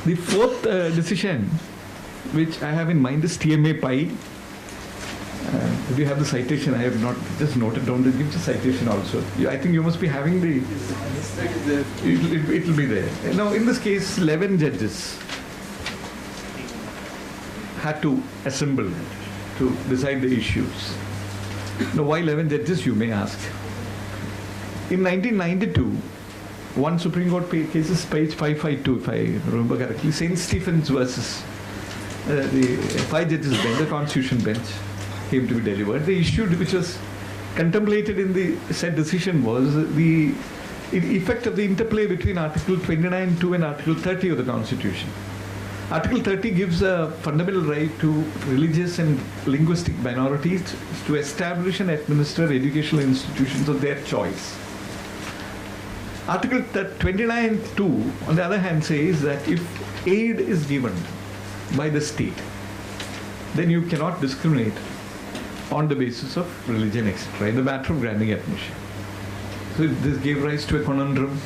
The fourth decision, which I have in mind, is TMA Pi. Do you have the citation? I have not just noted down. Give the citation also. I think you must be having the. It will be there. Now, in this case, 11 judges had to assemble to decide the issues. Now, why 11 judges, you may ask. In 1992, one Supreme Court case is page 552, if I remember correctly, St. Stephen's versus the 5 judges bench, the Constitution bench, came to be delivered. The issue which was contemplated in the said decision was the effect of the interplay between Article 29(2) and Article 30 of the Constitution. Article 30 gives a fundamental right to religious and linguistic minorities to establish and administer educational institutions of their choice. Article 29(2), on the other hand, says that if aid is given by the state, then you cannot discriminate on the basis of religion, etc., in the matter of granting admission. So this gave rise to a conundrum.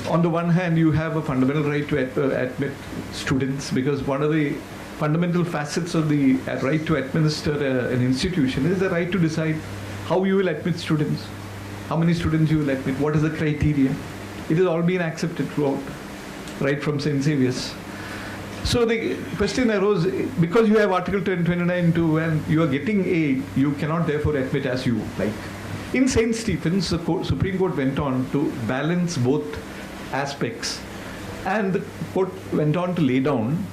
On the one hand, you have a fundamental right to admit students, because one of the fundamental facets of the right to administer an institution is the right to decide how you will admit students, how many students you will admit, what is the criteria. It has all been accepted throughout, right from St. Xavier's. So the question arose, because you have Article 29(2) and you are getting aid, you cannot therefore admit as you like. In St. Stephen's, the Supreme Court went on to balance both aspects, and the court went on to lay down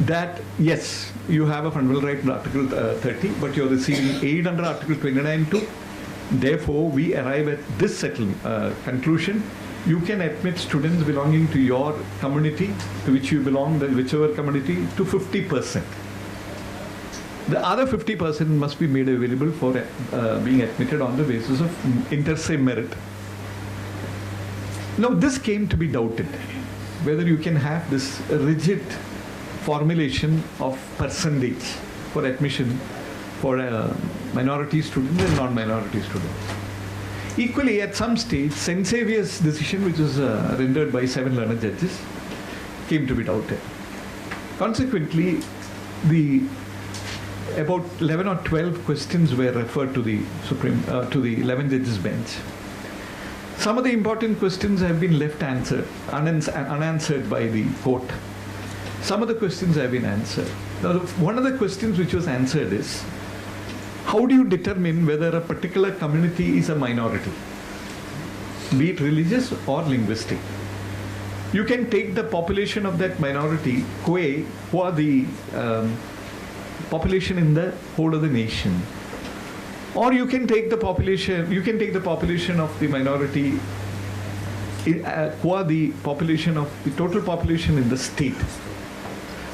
that yes, you have a fundamental right under Article 30, but you are receiving aid under Article 29(2). Therefore, we arrive at this conclusion. You can admit students belonging to your community, to which you belong, whichever community, to 50%. The other 50% must be made available for being admitted on the basis of inter se merit. Now, this came to be doubted, whether you can have this rigid formulation of percentage for admission for minority students and non-minority students. Equally, at some stage, St. Xavier's decision, which was rendered by 7 learned judges, came to be doubted. Consequently, about 11 or 12 questions were referred to the to the 11 judges bench. Some of the important questions have been left unanswered by the court. Some of the questions have been answered. Now, one of the questions which was answered is, how do you determine whether a particular community is a minority, be it religious or linguistic? You can take the population of that minority, who are the population in the whole of the nation, or you can take the population of the minority, who are the population of the total population in the state.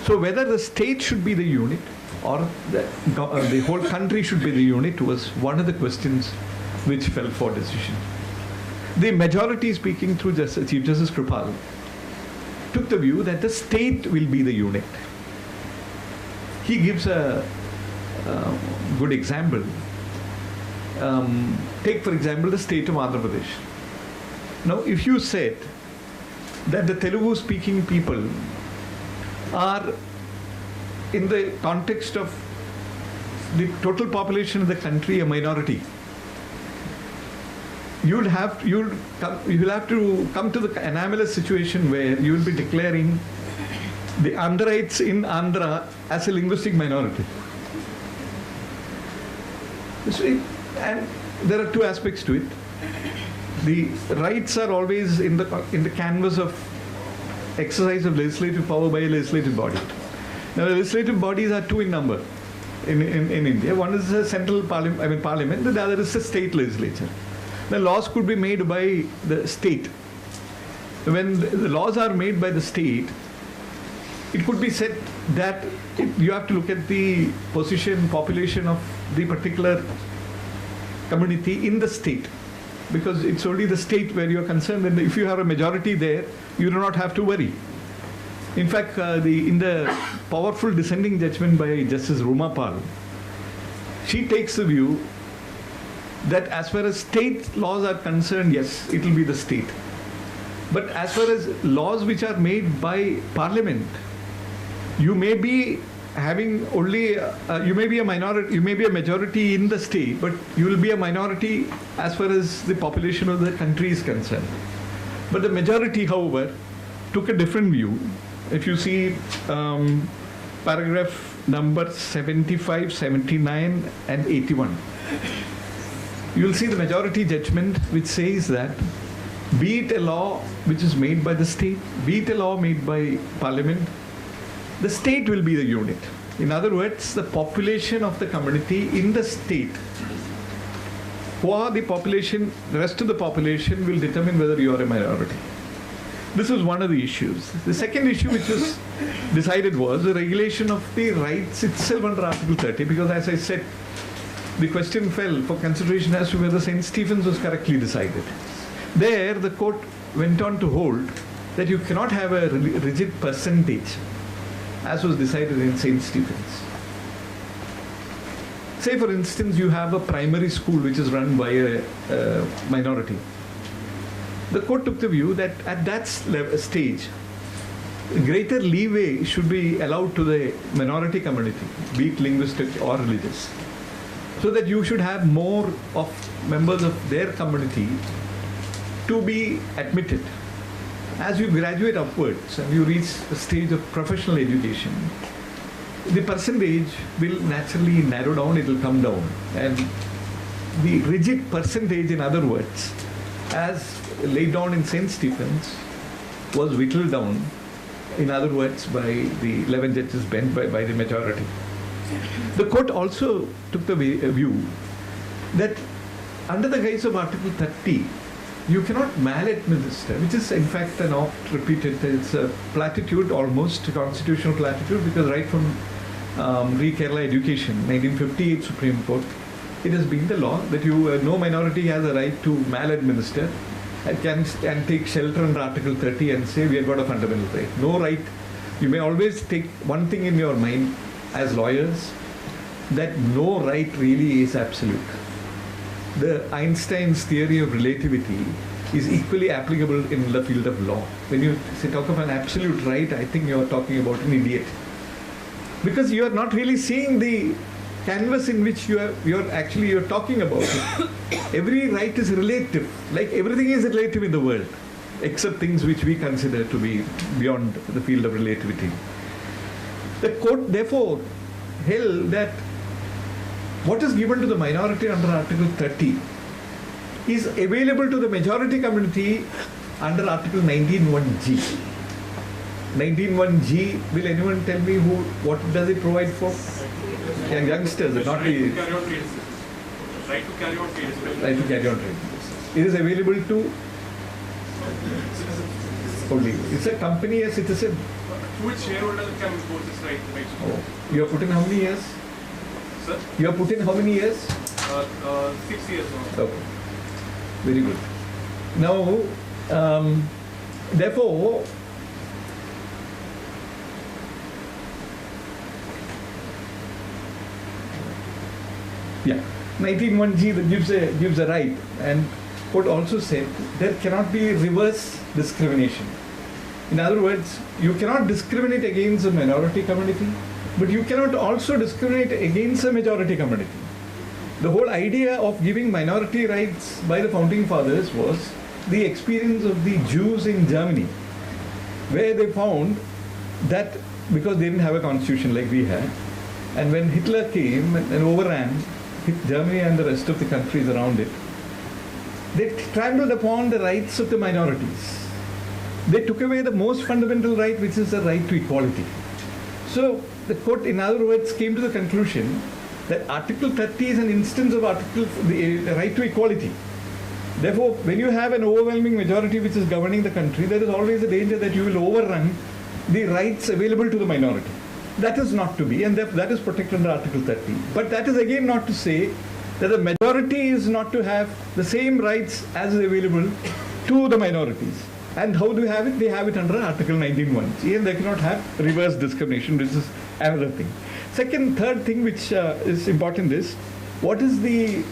So whether the state should be the unit or the whole country should be the unit was one of the questions which fell for decision. The majority, speaking through Chief Justice Kripal, took the view that the state will be the unit. He gives a good example. Take, for example, the state of Andhra Pradesh. Now, if you said that the Telugu-speaking people are, in the context of the total population of the country, a minority, you will have to come to the anomalous situation where you will be declaring the Andhrites in Andhra as a linguistic minority. And there are two aspects to it. The rights are always in the canvas of exercise of legislative power by a legislative body. Now, the legislative bodies are 2 in number in India. One is the central parliament, the other is the state legislature. The laws could be made by the state. When the laws are made by the state, it could be said that you have to look at the population of the particular community in the state, because it's only the state where you are concerned, and if you have a majority there, you do not have to worry. In fact, in the powerful dissenting judgment by Justice Rumapal, she takes the view that as far as state laws are concerned, yes, it will be the state. But as far as laws which are made by Parliament, you may be having only, you may be a minority, you may be a majority in the state, but you will be a minority as far as the population of the country is concerned. But the majority, however, took a different view. If you see paragraph number 75, 79, and 81, you will see the majority judgment which says that be it a law which is made by the state, be it a law made by Parliament, the state will be the unit. In other words, the population of the community in the state, who are the population, the rest of the population will determine whether you are a minority. This was one of the issues. The second issue which was decided was the regulation of the rights itself under Article 30, because as I said, the question fell for consideration as to whether St. Stephen's was correctly decided. There, the court went on to hold that you cannot have a rigid percentage, as was decided in St. Stephen's. Say, for instance, you have a primary school which is run by a minority. The court took the view that at that stage, greater leeway should be allowed to the minority community, be it linguistic or religious, so that you should have more of members of their community to be admitted. As you graduate upwards and you reach the stage of professional education, the percentage will naturally narrow down, it will come down. And the rigid percentage, in other words, as laid down in St. Stephen's, was whittled down, in other words, by the 11 judges bent by the majority. The court also took the view that under the guise of Article 30, you cannot maladminister, which is in fact an oft repeated, it's a platitude, almost a constitutional platitude, because right from re-Kerala education, 1958 Supreme Court, it has been the law that no minority has a right to maladminister and can take shelter under Article 30 and say we have got a fundamental right. No right. You may always take one thing in your mind as lawyers, that no right really is absolute. The Einstein's theory of relativity is equally applicable in the field of law. When you talk of an absolute right, I think you are talking about an idiot. Because you are not really seeing the canvas in which you're talking about it. Every right is relative, like everything is relative in the world, except things which we consider to be beyond the field of relativity. The court therefore held that what is given to the minority under Article 30 is available to the majority community under Article 19(1)(g). 19(1)(g), will anyone tell me what does it provide for? Youngsters, not the right to carry on trade. Right to carry on trade. It is available to only. It's a company, a citizen. Which shareholder can impose this right? Oh. You have put in how many years? Sir? You have put in how many years? 6 years now. Okay. Very good. Now, therefore, yeah, 19(1)(g) that gives a right, and court also said there cannot be reverse discrimination. In other words, you cannot discriminate against a minority community, but you cannot also discriminate against a majority community. The whole idea of giving minority rights by the founding fathers was the experience of the Jews in Germany, where they found that because they didn't have a constitution like we had, and when Hitler came and overran Germany and the rest of the countries around it, they trampled upon the rights of the minorities. They took away the most fundamental right, which is the right to equality. So the court, in other words, came to the conclusion that Article 30 is an instance of the right to equality. Therefore, when you have an overwhelming majority which is governing the country, there is always a danger that you will overrun the rights available to the minority. That is not to be, and that is protected under Article 30. But that is again not to say that the majority is not to have the same rights as is available to the minorities. And how do you have it? They have it under Article 19(1)(g), and they cannot have reverse discrimination, which is another thing. Third thing which is important is, what is the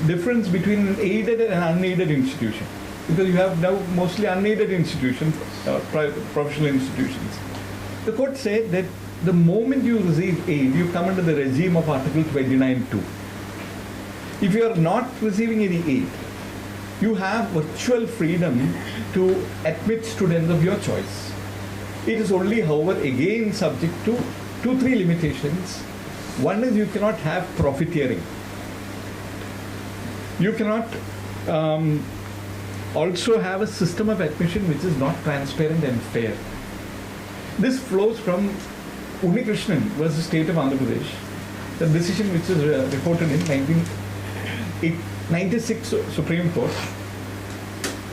difference between an aided and unaided institution? because you have now mostly unaided institutions, professional institutions. The court said that the moment you receive aid, you come under the regime of Article 29(2). If you are not receiving any aid, you have virtual freedom to admit students of your choice. It is only, however, again subject to 2-3 limitations. One is you cannot have profiteering. You cannot also have a system of admission which is not transparent and fair. This flows from Unikrishnan versus State of Andhra Pradesh, the decision which is reported in 1996 Supreme Court,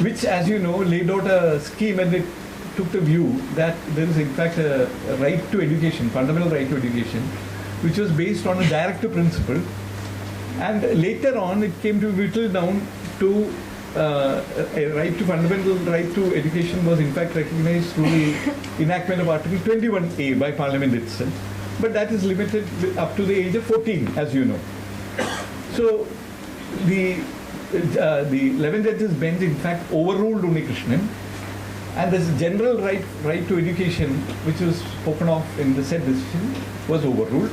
which, as you know, laid out a scheme, and it took the view that there is in fact a right to education, fundamental right to education, which was based on a directive principle. And later on, it came to be whittled down to a fundamental right to education was in fact recognized through the enactment of Article 21A by Parliament itself. But that is limited up to the age of 14, as you know. So the 11 judges bench in fact overruled Unikrishnan, and this general right to education, which was spoken of in the said decision, was overruled.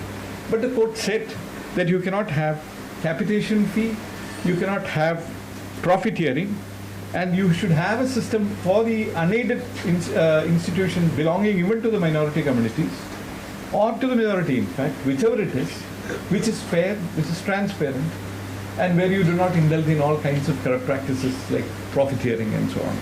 But the court said that you cannot have capitation fee, you cannot have profiteering, and you should have a system for the unaided institutions belonging even to the minority communities, or to the majority in fact, whichever it is, which is fair, which is transparent, and where you do not indulge in all kinds of corrupt practices like profiteering and so on.